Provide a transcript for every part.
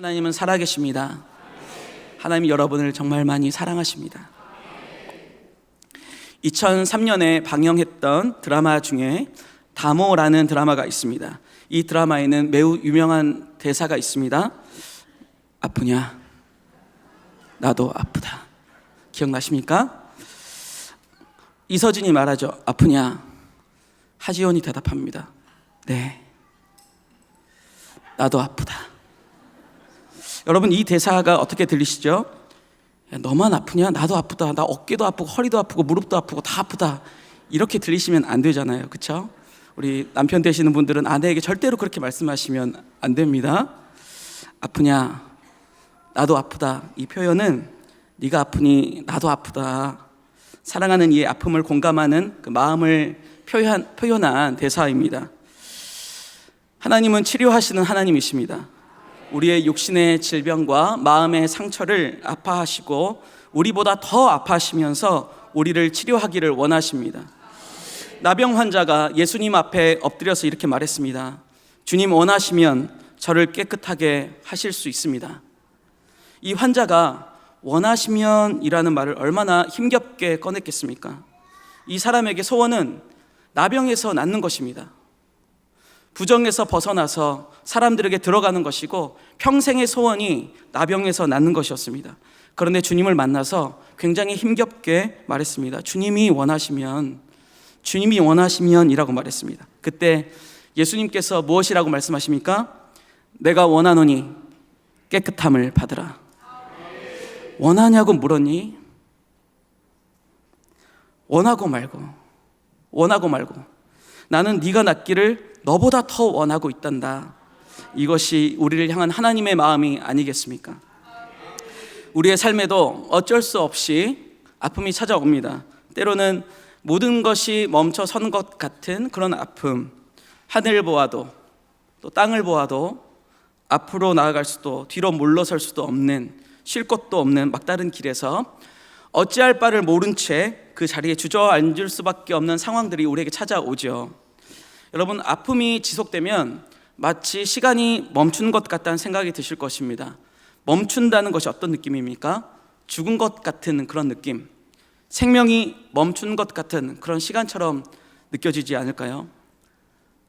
하나님은 살아계십니다. 하나님이 여러분을 정말 많이 사랑하십니다. 2003년에 방영했던 드라마 중에 다모라는 드라마가 있습니다. 이 드라마에는 매우 유명한 대사가 있습니다. 아프냐? 나도 아프다. 기억나십니까? 이서진이 말하죠. 아프냐? 하지원이 대답합니다. 네, 나도 아프다. 여러분, 이 대사가 어떻게 들리시죠? 야, 너만 아프냐? 나도 아프다. 나 어깨도 아프고 허리도 아프고 무릎도 아프고 다 아프다. 이렇게 들리시면 안 되잖아요. 그렇죠? 우리 남편 되시는 분들은 아내에게 절대로 그렇게 말씀하시면 안 됩니다. 아프냐? 나도 아프다. 이 표현은 네가 아프니 나도 아프다. 사랑하는 이의 아픔을 공감하는 그 마음을 표현한 대사입니다. 하나님은 치료하시는 하나님이십니다. 우리의 육신의 질병과 마음의 상처를 아파하시고 우리보다 더 아파하시면서 우리를 치료하기를 원하십니다. 나병 환자가 예수님 앞에 엎드려서 이렇게 말했습니다. 주님, 원하시면 저를 깨끗하게 하실 수 있습니다. 이 환자가 원하시면이라는 말을 얼마나 힘겹게 꺼냈겠습니까? 이 사람에게 소원은 나병에서 낫는 것입니다. 부정에서 벗어나서 사람들에게 들어가는 것이고 평생의 소원이 나병에서 낫는 것이었습니다. 그런데 주님을 만나서 굉장히 힘겹게 말했습니다. 주님이 원하시면이라고 말했습니다. 그때 예수님께서 무엇이라고 말씀하십니까? 내가 원하노니 깨끗함을 받으라. 원하냐고 물었니? 원하고 말고 나는 네가 낫기를 너보다 더 원하고 있단다. 이것이 우리를 향한 하나님의 마음이 아니겠습니까? 우리의 삶에도 어쩔 수 없이 아픔이 찾아옵니다. 때로는 모든 것이 멈춰선 것 같은 그런 아픔, 하늘을 보아도 또 땅을 보아도 앞으로 나아갈 수도 뒤로 물러설 수도 없는, 쉴 곳도 없는 막다른 길에서 어찌할 바를 모른 채 그 자리에 주저앉을 수밖에 없는 상황들이 우리에게 찾아오죠. 여러분, 아픔이 지속되면 마치 시간이 멈춘 것 같다는 생각이 드실 것입니다. 멈춘다는 것이 어떤 느낌입니까? 죽은 것 같은 그런 느낌, 생명이 멈춘 것 같은 그런 시간처럼 느껴지지 않을까요?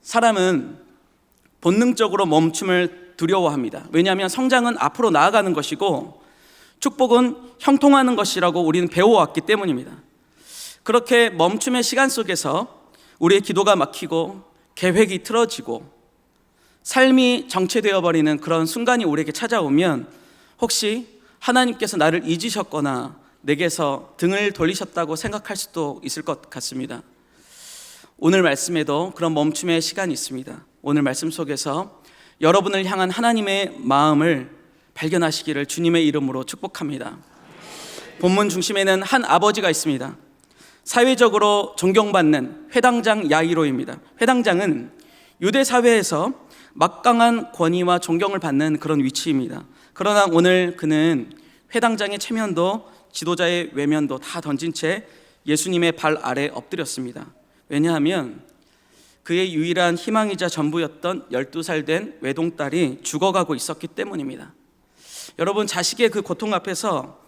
사람은 본능적으로 멈춤을 두려워합니다. 왜냐하면 성장은 앞으로 나아가는 것이고 축복은 형통하는 것이라고 우리는 배워왔기 때문입니다. 그렇게 멈춤의 시간 속에서 우리의 기도가 막히고 계획이 틀어지고 삶이 정체되어 버리는 그런 순간이 우리에게 찾아오면 혹시 하나님께서 나를 잊으셨거나 내게서 등을 돌리셨다고 생각할 수도 있을 것 같습니다. 오늘 말씀에도 그런 멈춤의 시간이 있습니다. 오늘 말씀 속에서 여러분을 향한 하나님의 마음을 발견하시기를 주님의 이름으로 축복합니다. 본문 중심에는 한 아버지가 있습니다. 사회적으로 존경받는 회당장 야이로입니다. 회당장은 유대 사회에서 막강한 권위와 존경을 받는 그런 위치입니다. 그러나 오늘 그는 회당장의 체면도 지도자의 외면도 다 던진 채 예수님의 발 아래 엎드렸습니다. 왜냐하면 그의 유일한 희망이자 전부였던 12살 된 외동딸이 죽어가고 있었기 때문입니다. 여러분, 자식의 그 고통 앞에서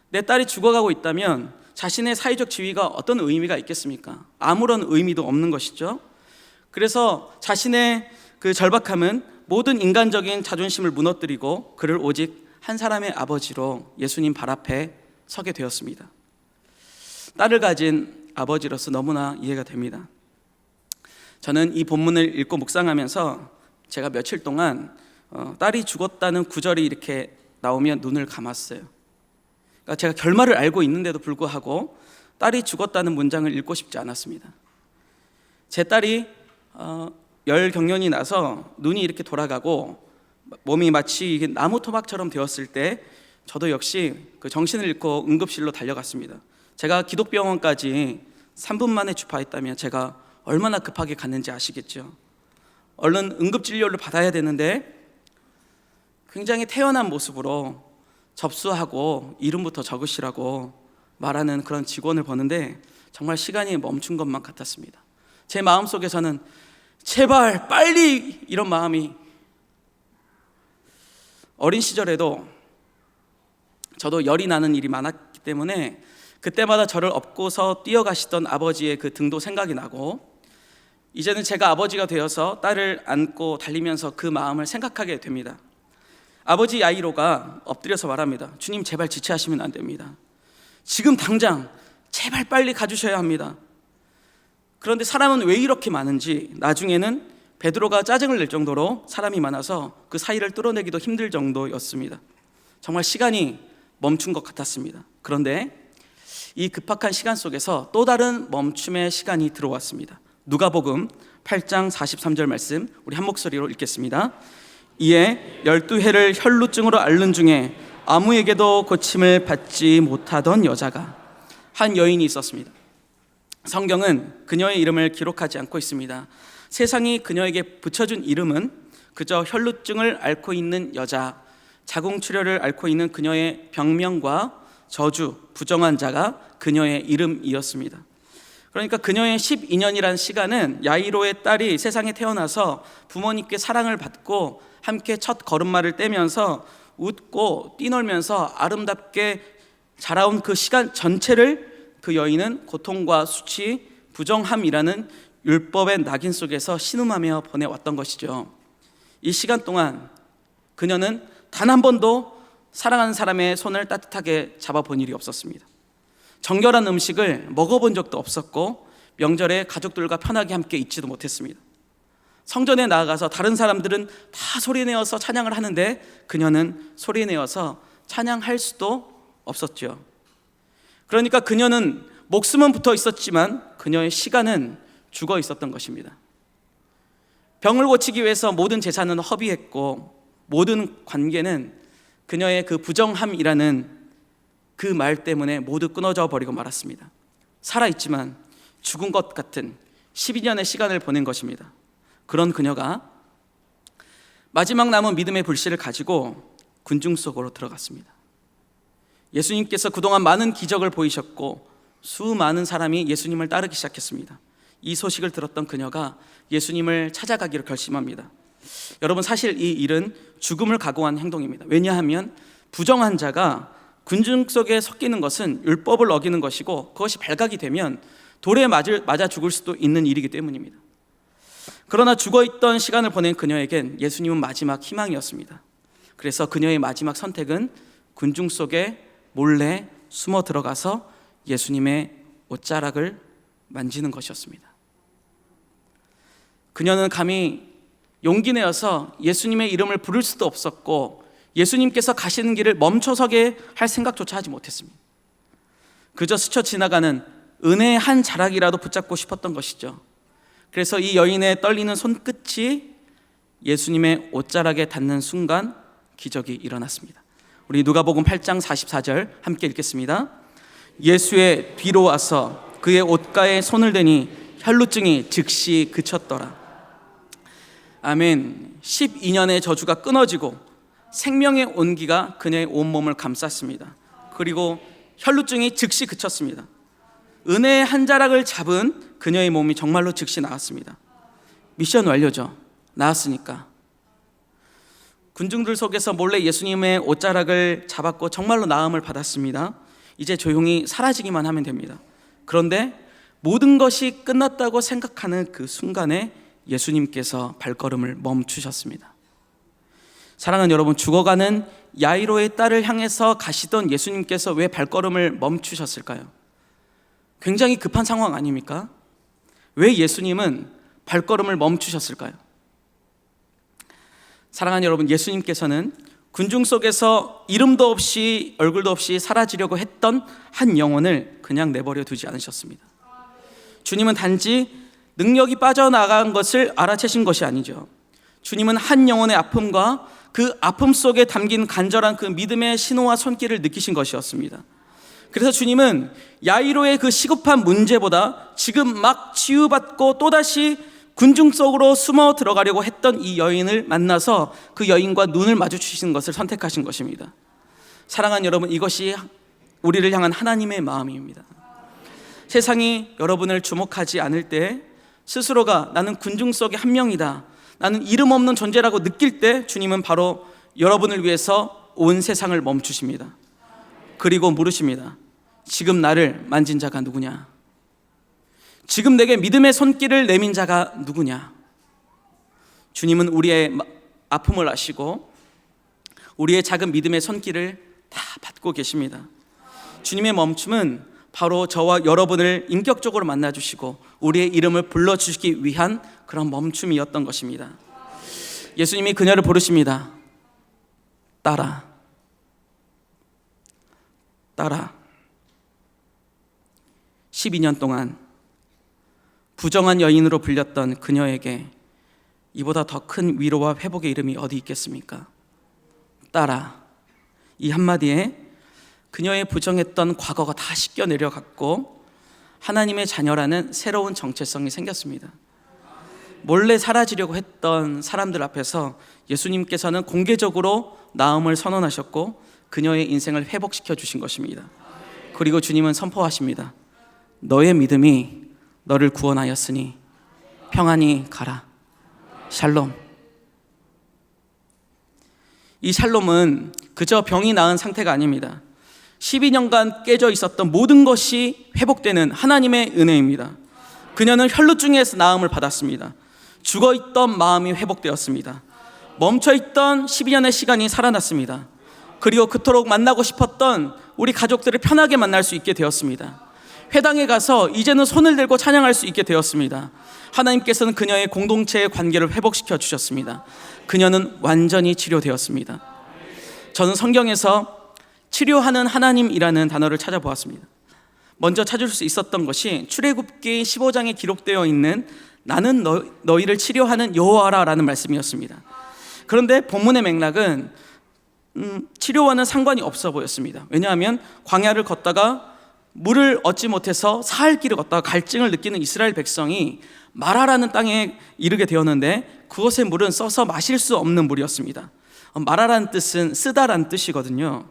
내 딸이 죽어가고 있다면 자신의 사회적 지위가 어떤 의미가 있겠습니까? 아무런 의미도 없는 것이죠. 그래서 자신의 그 절박함은 모든 인간적인 자존심을 무너뜨리고 그를 오직 한 사람의 아버지로 예수님 발 앞에 서게 되었습니다. 딸을 가진 아버지로서 너무나 이해가 됩니다. 저는 이 본문을 읽고 묵상하면서 제가 며칠 동안 딸이 죽었다는 구절이 이렇게 나오면 눈을 감았어요. 그러니까 제가 결말을 알고 있는데도 불구하고 딸이 죽었다는 문장을 읽고 싶지 않았습니다. 제 딸이 열경련이 나서 눈이 이렇게 돌아가고 몸이 마치 나무 토막처럼 되었을 때 저도 역시 그 정신을 잃고 응급실로 달려갔습니다. 제가 기독병원까지 3분 만에 주파했다면 제가 얼마나 급하게 갔는지 아시겠죠? 얼른 응급진료를 받아야 되는데 굉장히 태연한 모습으로 접수하고 이름부터 적으시라고 말하는 그런 직원을 보는데 정말 시간이 멈춘 것만 같았습니다. 제 마음속에서는 제발 빨리, 이런 마음이 어린 시절에도 저도 열이 나는 일이 많았기 때문에 그때마다 저를 업고서 뛰어가시던 아버지의 그 등도 생각이 나고, 이제는 제가 아버지가 되어서 딸을 안고 달리면서 그 마음을 생각하게 됩니다. 아버지 야이로가 엎드려서 말합니다. 주님, 제발 지체하시면 안 됩니다. 지금 당장 제발 빨리 가주셔야 합니다. 그런데 사람은 왜 이렇게 많은지 나중에는 베드로가 짜증을 낼 정도로 사람이 많아서 그 사이를 뚫어내기도 힘들 정도였습니다. 정말 시간이 멈춘 것 같았습니다. 그런데 이 급박한 시간 속에서 또 다른 멈춤의 시간이 들어왔습니다. 누가복음 8장 43절 말씀, 우리 한 목소리로 읽겠습니다. 이에 12해를 혈루증으로 앓는 중에 아무에게도 고침을 받지 못하던 여자가, 한 여인이 있었습니다. 성경은 그녀의 이름을 기록하지 않고 있습니다. 세상이 그녀에게 붙여준 이름은 그저 혈루증을 앓고 있는 여자, 자궁출혈을 앓고 있는 그녀의 병명과 저주, 부정한 자가 그녀의 이름이었습니다. 그러니까 그녀의 12년이라는 시간은 야이로의 딸이 세상에 태어나서 부모님께 사랑을 받고 함께 첫 걸음마를 떼면서 웃고 뛰놀면서 아름답게 자라온 그 시간 전체를 그 여인은 고통과 수치, 부정함이라는 율법의 낙인 속에서 신음하며 보내왔던 것이죠. 이 시간 동안 그녀는 단 한 번도 사랑하는 사람의 손을 따뜻하게 잡아본 일이 없었습니다. 정결한 음식을 먹어본 적도 없었고, 명절에 가족들과 편하게 함께 있지도 못했습니다. 성전에 나아가서 다른 사람들은 다 소리내어서 찬양을 하는데 그녀는 소리내어서 찬양할 수도 없었죠. 그러니까 그녀는 목숨은 붙어 있었지만 그녀의 시간은 죽어 있었던 것입니다. 병을 고치기 위해서 모든 재산은 허비했고, 모든 관계는 그녀의 그 부정함이라는 그 말 때문에 모두 끊어져 버리고 말았습니다. 살아있지만 죽은 것 같은 12년의 시간을 보낸 것입니다. 그런 그녀가 마지막 남은 믿음의 불씨를 가지고 군중 속으로 들어갔습니다. 예수님께서 그동안 많은 기적을 보이셨고 수많은 사람이 예수님을 따르기 시작했습니다. 이 소식을 들었던 그녀가 예수님을 찾아가기로 결심합니다. 여러분, 사실 이 일은 죽음을 각오한 행동입니다. 왜냐하면 부정한 자가 군중 속에 섞이는 것은 율법을 어기는 것이고, 그것이 발각이 되면 돌에 맞아 죽을 수도 있는 일이기 때문입니다. 그러나 죽어있던 시간을 보낸 그녀에겐 예수님은 마지막 희망이었습니다. 그래서 그녀의 마지막 선택은 군중 속에 몰래 숨어 들어가서 예수님의 옷자락을 만지는 것이었습니다. 그녀는 감히 용기 내어서 예수님의 이름을 부를 수도 없었고, 예수님께서 가시는 길을 멈춰서게 할 생각조차 하지 못했습니다. 그저 스쳐 지나가는 은혜의 한 자락이라도 붙잡고 싶었던 것이죠. 그래서 이 여인의 떨리는 손끝이 예수님의 옷자락에 닿는 순간 기적이 일어났습니다. 우리 누가복음 8장 44절 함께 읽겠습니다. 예수의 뒤로 와서 그의 옷가에 손을 대니 혈루증이 즉시 그쳤더라. 아멘. 12년의 저주가 끊어지고 생명의 온기가 그녀의 온몸을 감쌌습니다. 그리고 혈루증이 즉시 그쳤습니다. 은혜의 한 자락을 잡은 그녀의 몸이 정말로 즉시 나았습니다. 미션 완료죠. 나았으니까. 군중들 속에서 몰래 예수님의 옷자락을 잡았고 정말로 나음을 받았습니다. 이제 조용히 사라지기만 하면 됩니다. 그런데 모든 것이 끝났다고 생각하는 그 순간에 예수님께서 발걸음을 멈추셨습니다. 사랑하는 여러분, 죽어가는 야이로의 딸을 향해서 가시던 예수님께서 왜 발걸음을 멈추셨을까요? 굉장히 급한 상황 아닙니까? 왜 예수님은 발걸음을 멈추셨을까요? 사랑하는 여러분, 예수님께서는 군중 속에서 이름도 없이 얼굴도 없이 사라지려고 했던 한 영혼을 그냥 내버려 두지 않으셨습니다. 주님은 단지 능력이 빠져나간 것을 알아채신 것이 아니죠. 주님은 한 영혼의 아픔과 그 아픔 속에 담긴 간절한 그 믿음의 신호와 손길을 느끼신 것이었습니다. 그래서 주님은 야이로의 그 시급한 문제보다 지금 막 치유받고 또다시 군중 속으로 숨어 들어가려고 했던 이 여인을 만나서 그 여인과 눈을 마주치시는 것을 선택하신 것입니다. 사랑하는 여러분, 이것이 우리를 향한 하나님의 마음입니다. 세상이 여러분을 주목하지 않을 때 스스로가 나는 군중 속의 한 명이다, 나는 이름 없는 존재라고 느낄 때 주님은 바로 여러분을 위해서 온 세상을 멈추십니다. 그리고 물으십니다. 지금 나를 만진 자가 누구냐? 지금 내게 믿음의 손길을 내민 자가 누구냐? 주님은 우리의 아픔을 아시고 우리의 작은 믿음의 손길을 다 받고 계십니다. 주님의 멈춤은 바로 저와 여러분을 인격적으로 만나주시고 우리의 이름을 불러주시기 위한 그런 멈춤이었던 것입니다. 예수님이 그녀를 부르십니다. 따라, 따라. 12년 동안 부정한 여인으로 불렸던 그녀에게 이보다 더 큰 위로와 회복의 이름이 어디 있겠습니까? 따라. 이 한마디에 그녀의 부정했던 과거가 다 씻겨 내려갔고 하나님의 자녀라는 새로운 정체성이 생겼습니다. 몰래 사라지려고 했던 사람들 앞에서 예수님께서는 공개적으로 나음을 선언하셨고 그녀의 인생을 회복시켜 주신 것입니다. 그리고 주님은 선포하십니다. 너의 믿음이 너를 구원하였으니 평안히 가라. 샬롬. 이 샬롬은 그저 병이 나은 상태가 아닙니다. 12년간 깨져 있었던 모든 것이 회복되는 하나님의 은혜입니다. 그녀는 혈루증에서 나음을 받았습니다. 죽어있던 마음이 회복되었습니다. 멈춰있던 12년의 시간이 살아났습니다. 그리고 그토록 만나고 싶었던 우리 가족들을 편하게 만날 수 있게 되었습니다. 회당에 가서 이제는 손을 들고 찬양할 수 있게 되었습니다. 하나님께서는 그녀의 공동체의 관계를 회복시켜 주셨습니다. 그녀는 완전히 치료되었습니다. 저는 성경에서 치료하는 하나님이라는 단어를 찾아보았습니다. 먼저 찾을 수 있었던 것이 출애굽기 15장에 기록되어 있는 나는 너희를 치료하는 여호와라 라는 말씀이었습니다. 그런데 본문의 맥락은 치료와는 상관이 없어 보였습니다. 왜냐하면 광야를 걷다가 물을 얻지 못해서 사할 길을 걷다가 갈증을 느끼는 이스라엘 백성이 마라라는 땅에 이르게 되었는데 그것의 물은 써서 마실 수 없는 물이었습니다. 마라라는 뜻은 쓰다라는 뜻이거든요.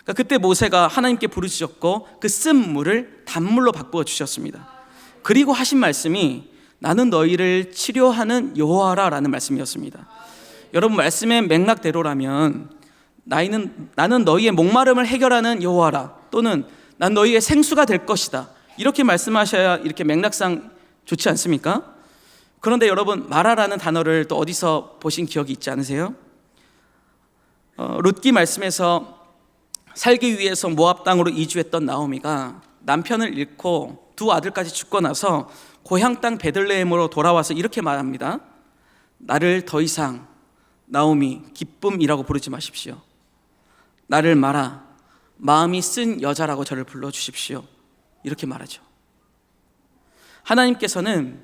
그러니까 그때 모세가 하나님께 부르짖었고 그 쓴 물을 단물로 바꾸어 주셨습니다. 그리고 하신 말씀이 나는 너희를 치료하는 여호와라 라는 말씀이었습니다. 여러분, 말씀의 맥락대로라면 나는 너희의 목마름을 해결하는 여호와라, 또는 난 너희의 생수가 될 것이다, 이렇게 말씀하셔야 이렇게 맥락상 좋지 않습니까? 그런데 여러분, 마라라는 단어를 또 어디서 보신 기억이 있지 않으세요? 룻기 말씀에서 살기 위해서 모압 땅으로 이주했던 나오미가 남편을 잃고 두 아들까지 죽고 나서 고향 땅 베들레헴으로 돌아와서 이렇게 말합니다. 나를 더 이상 나오미 기쁨이라고 부르지 마십시오. 나를 마라 마음이 쓴 여자라고 저를 불러주십시오. 이렇게 말하죠. 하나님께서는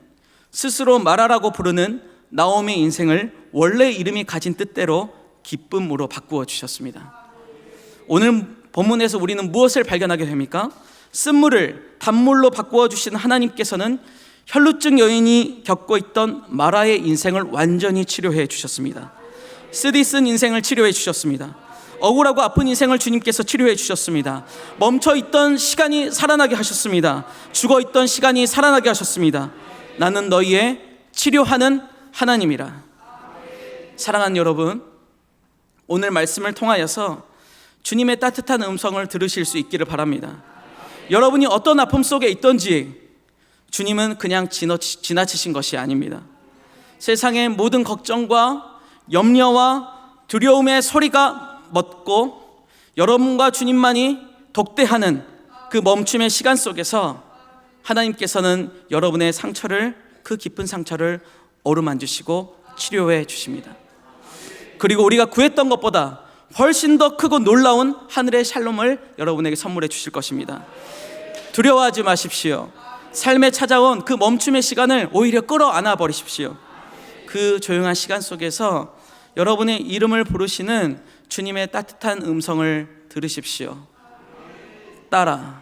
스스로 마라라고 부르는 나오미의 인생을 원래 이름이 가진 뜻대로 기쁨으로 바꾸어 주셨습니다. 오늘 본문에서 우리는 무엇을 발견하게 됩니까? 쓴물을 단물로 바꾸어 주신 하나님께서는 혈루증 여인이 겪고 있던 마라의 인생을 완전히 치료해 주셨습니다. 쓰디 쓴 인생을 치료해 주셨습니다. 억울하고 아픈 인생을 주님께서 치료해 주셨습니다. 멈춰있던 시간이 살아나게 하셨습니다. 죽어있던 시간이 살아나게 하셨습니다. 나는 너희의 치료하는 하나님이라. 사랑하는 여러분, 오늘 말씀을 통하여서 주님의 따뜻한 음성을 들으실 수 있기를 바랍니다. 여러분이 어떤 아픔 속에 있던지 주님은 그냥 지나치신 것이 아닙니다. 세상의 모든 걱정과 염려와 두려움의 소리가 멎고 여러분과 주님만이 독대하는 그 멈춤의 시간 속에서 하나님께서는 여러분의 상처를, 그 깊은 상처를 어루만지시고 치료해 주십니다. 그리고 우리가 구했던 것보다 훨씬 더 크고 놀라운 하늘의 샬롬을 여러분에게 선물해 주실 것입니다. 두려워하지 마십시오. 삶에 찾아온 그 멈춤의 시간을 오히려 끌어안아 버리십시오. 그 조용한 시간 속에서 여러분의 이름을 부르시는 주님의 따뜻한 음성을 들으십시오. 따라.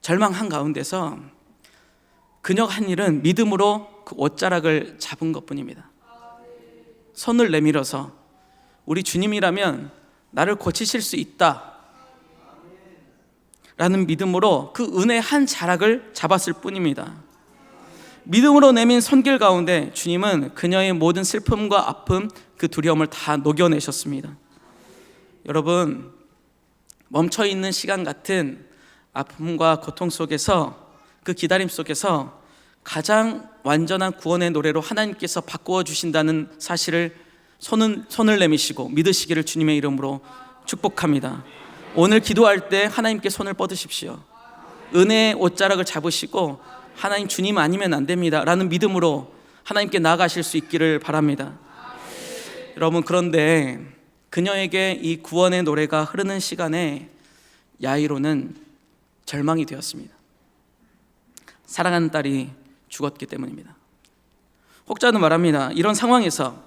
절망한 가운데서 그녀가 한 일은 믿음으로 그 옷자락을 잡은 것뿐입니다. 손을 내밀어서 우리 주님이라면 나를 고치실 수 있다 라는 믿음으로 그 은혜의 한 자락을 잡았을 뿐입니다. 믿음으로 내민 손길 가운데 주님은 그녀의 모든 슬픔과 아픔, 그 두려움을 다 녹여내셨습니다. 여러분, 멈춰있는 시간 같은 아픔과 고통 속에서, 그 기다림 속에서 가장 완전한 구원의 노래로 하나님께서 바꾸어 주신다는 사실을 손을 내미시고 믿으시기를 주님의 이름으로 축복합니다. 오늘 기도할 때 하나님께 손을 뻗으십시오. 은혜의 옷자락을 잡으시고 하나님, 주님 아니면 안 됩니다 라는 믿음으로 하나님께 나아가실 수 있기를 바랍니다. 여러분, 그런데 그녀에게 이 구원의 노래가 흐르는 시간에 야이로는 절망이 되었습니다. 사랑하는 딸이 죽었기 때문입니다. 혹자는 말합니다. 이런 상황에서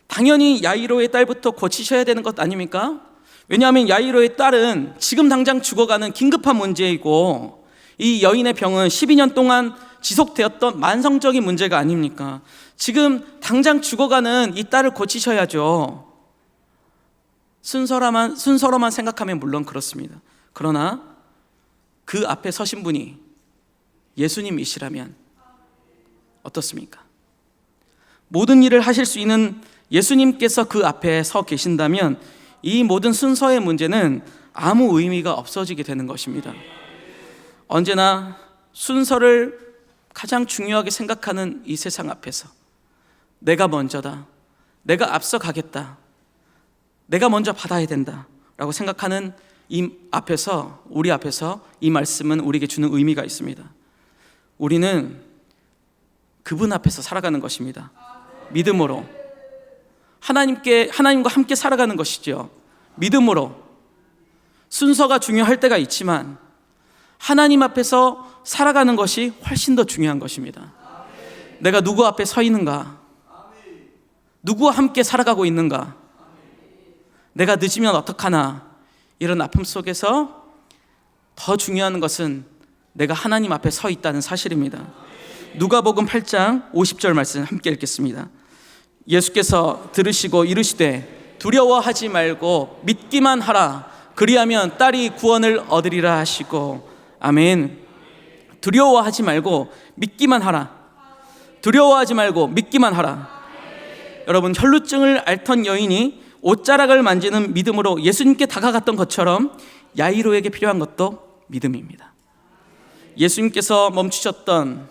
당연히 야이로의 딸부터 고치셔야 되는 것 아닙니까? 왜냐하면 야이로의 딸은 지금 당장 죽어가는 긴급한 문제이고, 이 여인의 병은 12년 동안 지속되었던 만성적인 문제가 아닙니까? 지금 당장 죽어가는 이 딸을 고치셔야죠. 순서로만 생각하면 물론 그렇습니다. 그러나 그 앞에 서신 분이 예수님이시라면 어떻습니까? 모든 일을 하실 수 있는 예수님께서 그 앞에 서 계신다면 이 모든 순서의 문제는 아무 의미가 없어지게 되는 것입니다. 언제나 순서를 가장 중요하게 생각하는 이 세상 앞에서 내가 먼저다, 내가 앞서 가겠다, 내가 먼저 받아야 된다 라고 생각하는 이 앞에서, 우리 앞에서 이 말씀은 우리에게 주는 의미가 있습니다. 우리는 그분 앞에서 살아가는 것입니다. 믿음으로 하나님과 함께 살아가는 것이죠. 믿음으로. 순서가 중요할 때가 있지만 하나님 앞에서 살아가는 것이 훨씬 더 중요한 것입니다. 내가 누구 앞에 서 있는가? 누구와 함께 살아가고 있는가? 내가 늦으면 어떡하나? 이런 아픔 속에서 더 중요한 것은 내가 하나님 앞에 서 있다는 사실입니다. 누가복음 8장 50절 말씀 함께 읽겠습니다. 예수께서 들으시고 이르시되 두려워하지 말고 믿기만 하라. 그리하면 딸이 구원을 얻으리라 하시고. 아멘. 두려워하지 말고 믿기만 하라. 두려워하지 말고 믿기만 하라. 여러분, 혈루증을 앓던 여인이 옷자락을 만지는 믿음으로 예수님께 다가갔던 것처럼 야이로에게 필요한 것도 믿음입니다. 예수님께서 멈추셨던,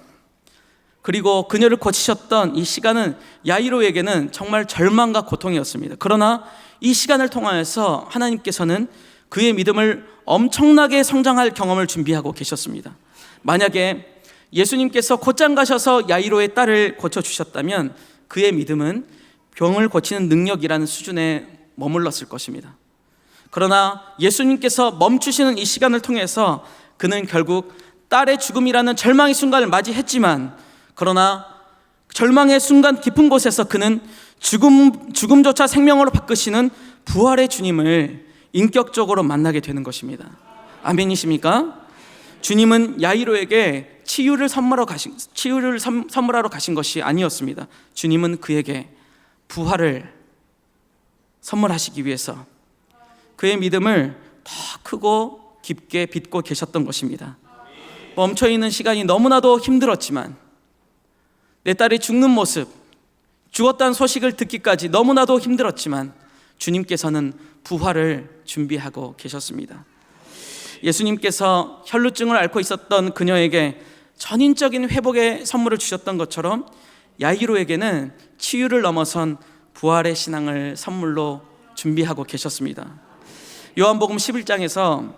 그리고 그녀를 고치셨던 이 시간은 야이로에게는 정말 절망과 고통이었습니다. 그러나 이 시간을 통하여서 하나님께서는 그의 믿음을 엄청나게 성장할 경험을 준비하고 계셨습니다. 만약에 예수님께서 곧장 가셔서 야이로의 딸을 고쳐주셨다면 그의 믿음은 병을 고치는 능력이라는 수준에 머물렀을 것입니다. 그러나 예수님께서 멈추시는 이 시간을 통해서 그는 결국 딸의 죽음이라는 절망의 순간을 맞이했지만, 그러나 절망의 순간 깊은 곳에서 그는 죽음조차 생명으로 바꾸시는 부활의 주님을 인격적으로 만나게 되는 것입니다. 아멘이십니까? 주님은 야이로에게 치유를 선물하러 가신 것이 아니었습니다. 주님은 그에게 부활을 선물하시기 위해서 그의 믿음을 더 크고 깊게 빚고 계셨던 것입니다. 멈춰있는 시간이 너무나도 힘들었지만, 내 딸이 죽는 모습, 죽었다는 소식을 듣기까지 너무나도 힘들었지만 주님께서는 부활을 준비하고 계셨습니다. 예수님께서 혈루증을 앓고 있었던 그녀에게 전인적인 회복의 선물을 주셨던 것처럼 야이로에게는 치유를 넘어선 부활의 신앙을 선물로 준비하고 계셨습니다. 요한복음 11장에서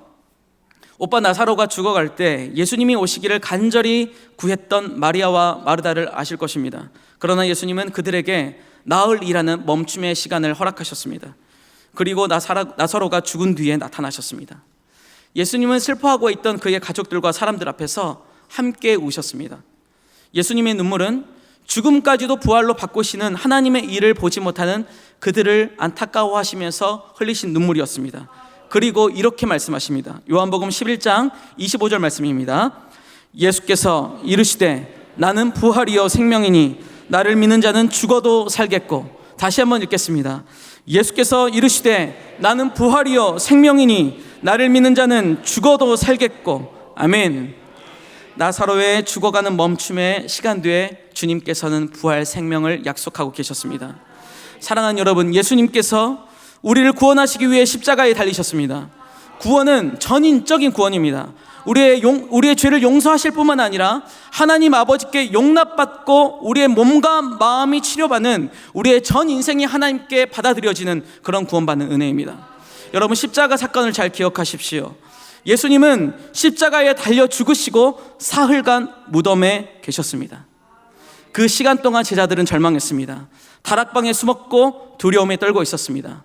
오빠 나사로가 죽어갈 때 예수님이 오시기를 간절히 구했던 마리아와 마르다를 아실 것입니다. 그러나 예수님은 그들에게 나흘이라는 멈춤의 시간을 허락하셨습니다. 그리고 나사로가 죽은 뒤에 나타나셨습니다. 예수님은 슬퍼하고 있던 그의 가족들과 사람들 앞에서 함께 우셨습니다. 예수님의 눈물은 죽음까지도 부활로 바꾸시는 하나님의 일을 보지 못하는 그들을 안타까워하시면서 흘리신 눈물이었습니다. 그리고 이렇게 말씀하십니다. 요한복음 11장 25절 말씀입니다. 예수께서 이르시되 나는 부활이요 생명이니 나를 믿는 자는 죽어도 살겠고. 다시 한번 읽겠습니다. 예수께서 이르시되 나는 부활이요 생명이니 나를 믿는 자는 죽어도 살겠고. 아멘. 나사로의 죽어가는 멈춤의 시간 뒤에 주님께서는 부활 생명을 약속하고 계셨습니다. 사랑하는 여러분, 예수님께서 우리를 구원하시기 위해 십자가에 달리셨습니다. 구원은 전인적인 구원입니다. 우리의 죄를 용서하실 뿐만 아니라 하나님 아버지께 용납받고 우리의 몸과 마음이 치료받는, 우리의 전 인생이 하나님께 받아들여지는 그런 구원받는 은혜입니다. 여러분, 십자가 사건을 잘 기억하십시오. 예수님은 십자가에 달려 죽으시고 사흘간 무덤에 계셨습니다. 그 시간 동안 제자들은 절망했습니다. 다락방에 숨었고 두려움에 떨고 있었습니다.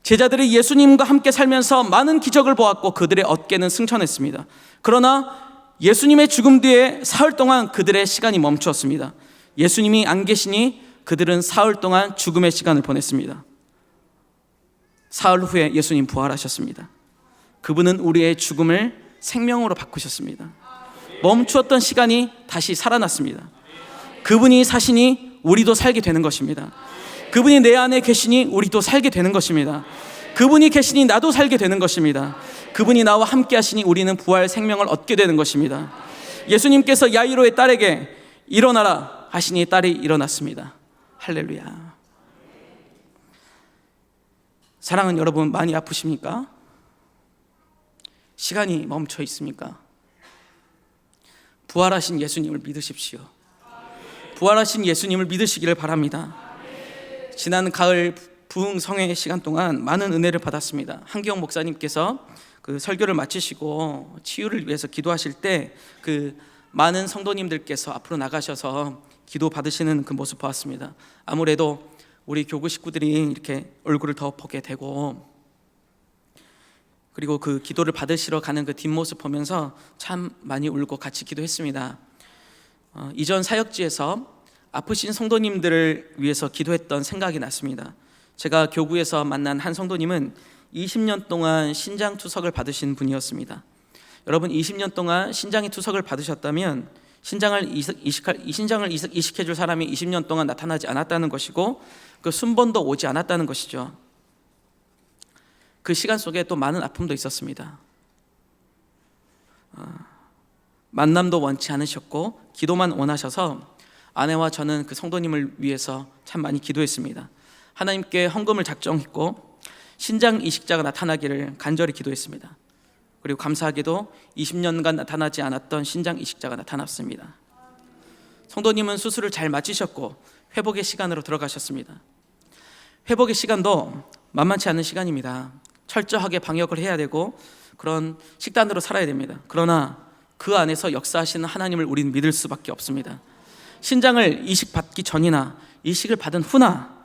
제자들이 예수님과 함께 살면서 많은 기적을 보았고 그들의 어깨는 승천했습니다. 그러나 예수님의 죽음 뒤에 사흘 동안 그들의 시간이 멈추었습니다. 예수님이 안 계시니 그들은 사흘 동안 죽음의 시간을 보냈습니다. 사흘 후에 예수님 부활하셨습니다. 그분은 우리의 죽음을 생명으로 바꾸셨습니다. 멈추었던 시간이 다시 살아났습니다. 그분이 사시니 우리도 살게 되는 것입니다. 그분이 내 안에 계시니 우리도 살게 되는 것입니다. 그분이 계시니 나도 살게 되는 것입니다. 그분이 나와 함께 하시니 우리는 부활 생명을 얻게 되는 것입니다. 예수님께서 야이로의 딸에게 일어나라 하시니 딸이 일어났습니다. 할렐루야. 사랑하는 여러분, 많이 아프십니까? 시간이 멈춰 있습니까? 부활하신 예수님을 믿으십시오. 부활하신 예수님을 믿으시기를 바랍니다. 지난 가을 부흥성회 시간 동안 많은 은혜를 받았습니다. 한기영 목사님께서 그 설교를 마치시고 치유를 위해서 기도하실 때 그 많은 성도님들께서 앞으로 나가셔서 기도 받으시는 그 모습 보았습니다. 아무래도 우리 교구 식구들이 이렇게 얼굴을 더 보게 되고, 그리고 그 기도를 받으시러 가는 그 뒷모습 보면서 참 많이 울고 같이 기도했습니다. 이전 사역지에서 아프신 성도님들을 위해서 기도했던 생각이 났습니다. 제가 교구에서 만난 한 성도님은 20년 동안 신장 투석을 받으신 분이었습니다. 여러분, 20년 동안 신장의 투석을 받으셨다면 신장을 이식해 줄 사람이 20년 동안 나타나지 않았다는 것이고 그 순번도 오지 않았다는 것이죠. 그 시간 속에 또 많은 아픔도 있었습니다. 만남도 원치 않으셨고 기도만 원하셔서 아내와 저는 그 성도님을 위해서 참 많이 기도했습니다. 하나님께 헌금을 작정했고 신장 이식자가 나타나기를 간절히 기도했습니다. 그리고 감사하게도 20년간 나타나지 않았던 신장 이식자가 나타났습니다. 성도님은 수술을 잘 마치셨고 회복의 시간으로 들어가셨습니다. 회복의 시간도 만만치 않은 시간입니다. 철저하게 방역을 해야 되고 그런 식단으로 살아야 됩니다. 그러나 그 안에서 역사하시는 하나님을 우리는 믿을 수밖에 없습니다. 신장을 이식받기 전이나 이식을 받은 후나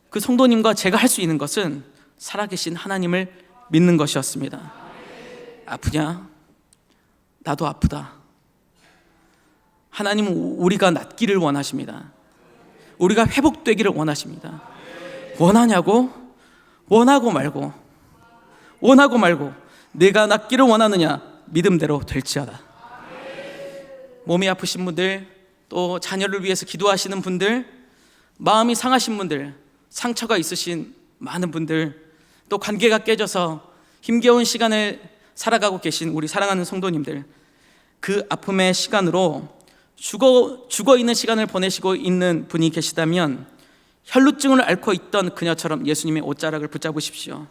그 성도님과 제가 할 수 있는 것은 살아계신 하나님을 믿는 것이었습니다. 아프냐? 나도 아프다. 하나님은 우리가 낫기를 원하십니다. 우리가 회복되기를 원하십니다. 원하냐고? 원하고 말고 내가 낫기를 원하느냐? 믿음대로 될지어다. 몸이 아프신 분들, 또 자녀를 위해서 기도하시는 분들, 마음이 상하신 분들, 상처가 있으신 많은 분들, 또 관계가 깨져서 힘겨운 시간을 살아가고 계신 우리 사랑하는 성도님들, 그 아픔의 시간으로 죽어 있는 시간을 보내시고 있는 분이 계시다면 혈루증을 앓고 있던 그녀처럼 예수님의 옷자락을 붙잡으십시오.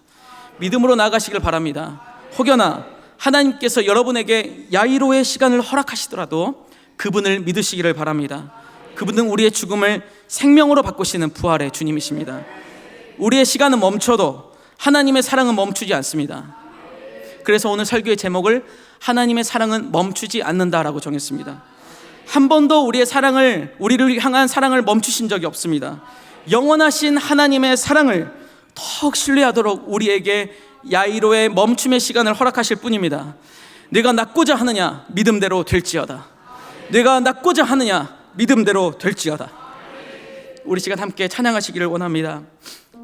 믿음으로 나아가시길 바랍니다. 혹여나 하나님께서 여러분에게 야이로의 시간을 허락하시더라도 그분을 믿으시기를 바랍니다. 그분은 우리의 죽음을 생명으로 바꾸시는 부활의 주님이십니다. 우리의 시간은 멈춰도 하나님의 사랑은 멈추지 않습니다. 그래서 오늘 설교의 제목을 하나님의 사랑은 멈추지 않는다라고 정했습니다. 한 번도 우리를 향한 사랑을 멈추신 적이 없습니다. 영원하신 하나님의 사랑을 더욱 신뢰하도록 우리에게 야이로의 멈춤의 시간을 허락하실 뿐입니다. 내가 낫고자 하느냐? 믿음대로 될지어다. 내가 낫고자 하느냐? 믿음대로 될지어다. 우리 시간 함께 찬양하시기를 원합니다.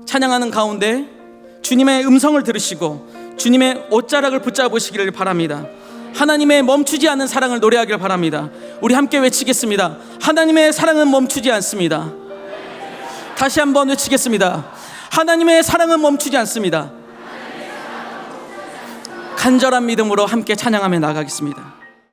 찬양하는 가운데 주님의 음성을 들으시고 주님의 옷자락을 붙잡으시기를 바랍니다. 하나님의 멈추지 않는 사랑을 노래하기를 바랍니다. 우리 함께 외치겠습니다. 하나님의 사랑은 멈추지 않습니다. 다시 한번 외치겠습니다. 하나님의 사랑은 멈추지 않습니다. 간절한 믿음으로 함께 찬양하며 나가겠습니다.